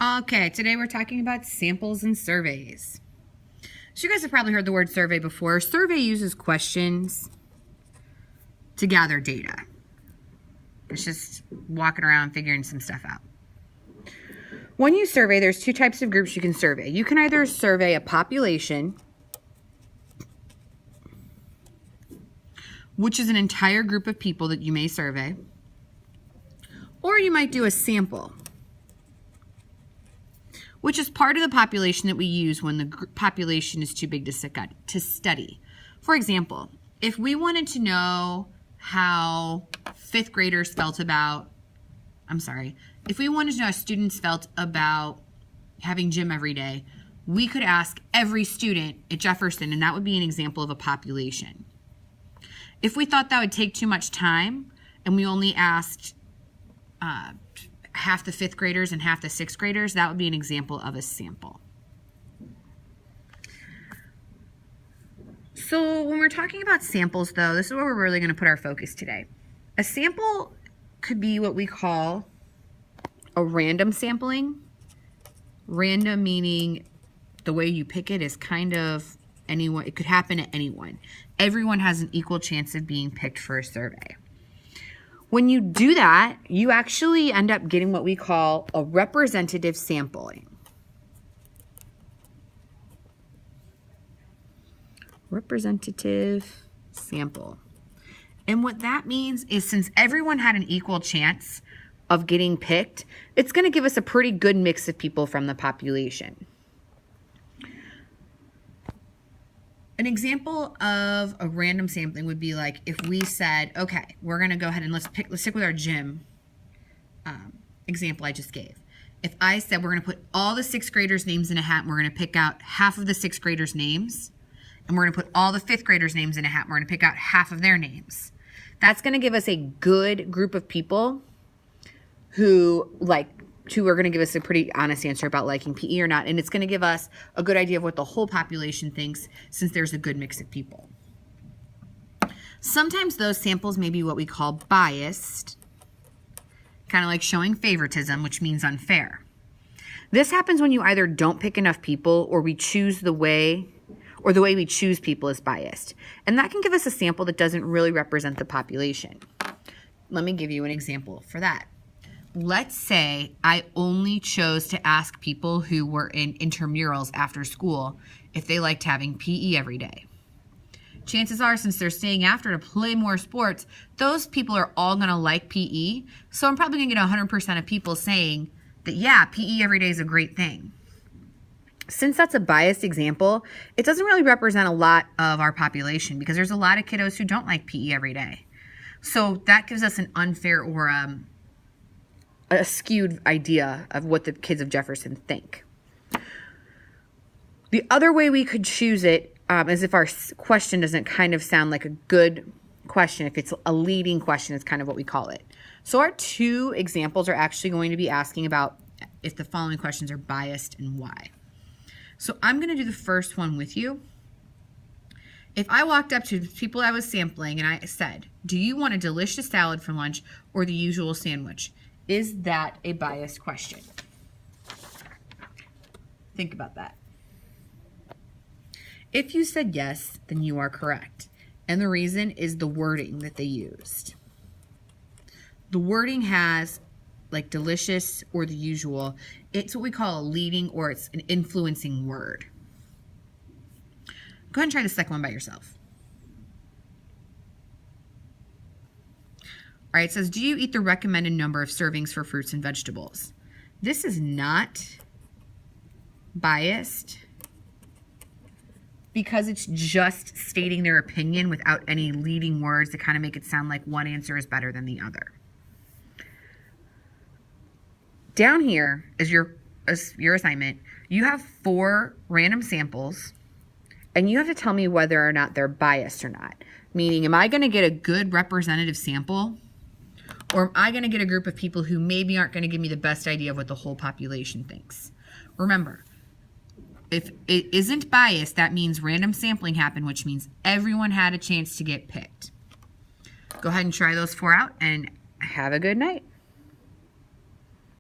Okay, today we're talking about samples and surveys. So you guys have probably heard the word survey before. Survey uses questions to gather data. It's just walking around figuring some stuff out. When you survey, there's two types of groups you can survey. You can either survey a population, which is an entire group of people that you may survey, or you might do a sample, which is part of the population that we use when the population is too big to study. For example, if we wanted to know how fifth graders felt about, if we wanted to know how students felt about having gym every day, we could ask every student at Jefferson, and that would be an example of a population. If we thought that would take too much time, and we only asked half the fifth graders and half the sixth graders, that would be an example of a sample. So when we're talking about samples, though, this is where we're really going to put our focus today. A sample could be what we call a random sampling. Random meaning the way you pick it is kind of anyone. It could happen to anyone. Everyone has an equal chance of being picked for a survey. When you do that, you actually end up getting what we call a representative sampling. Representative sample. And what that means is since everyone had an equal chance of getting picked, it's going to give us a pretty good mix of people from the population. An example of a random sampling would be like if we said, okay, we're going to go ahead and let's stick with our gym example I just gave. If I said we're going to put all the sixth graders' names in a hat and we're going to pick out half of the sixth graders' names, and we're going to put all the fifth graders' names in a hat and we're going to pick out half of their names, that's going to give us a good group of people who are going to give us a pretty honest answer about liking PE or not, and it's going to give us a good idea of what the whole population thinks since there's a good mix of people. Sometimes those samples may be what we call biased, kind of like showing favoritism, which means unfair. This happens when you either don't pick enough people or the way we choose people is biased, and that can give us a sample that doesn't really represent the population. Let me give you an example for that. Let's say I only chose to ask people who were in intramurals after school if they liked having PE every day. Chances are, since they're staying after to play more sports, those people are all going to like PE. So I'm probably going to get 100% of people saying that, yeah, PE every day is a great thing. Since that's a biased example, it doesn't really represent a lot of our population because there's a lot of kiddos who don't like PE every day. So that gives us an unfair or a skewed idea of what the kids of Jefferson think. The other way we could choose it is if our question doesn't kind of sound like a good question. If it's a leading question, it's kind of what we call it. So our two examples are actually going to be asking about if the following questions are biased and why. So I'm going to do the first one with you. If I walked up to the people I was sampling and I said, do you want a delicious salad for lunch or the usual sandwich? Is that a biased question? Think about that. If you said yes, then you are correct. And the reason is the wording that they used. The wording has like delicious or the usual. It's what we call a leading or it's an influencing word. Go ahead and try the second one by yourself. All right, it says, do you eat the recommended number of servings for fruits and vegetables? This is not biased because it's just stating their opinion without any leading words to kind of make it sound like one answer is better than the other. Down here is your assignment. You have 4 random samples, and you have to tell me whether or not they're biased or not. Meaning, am I going to get a good representative sample? Or am I going to get a group of people who maybe aren't going to give me the best idea of what the whole population thinks? Remember, if it isn't biased, that means random sampling happened, which means everyone had a chance to get picked. Go ahead and try those 4 out and have a good night.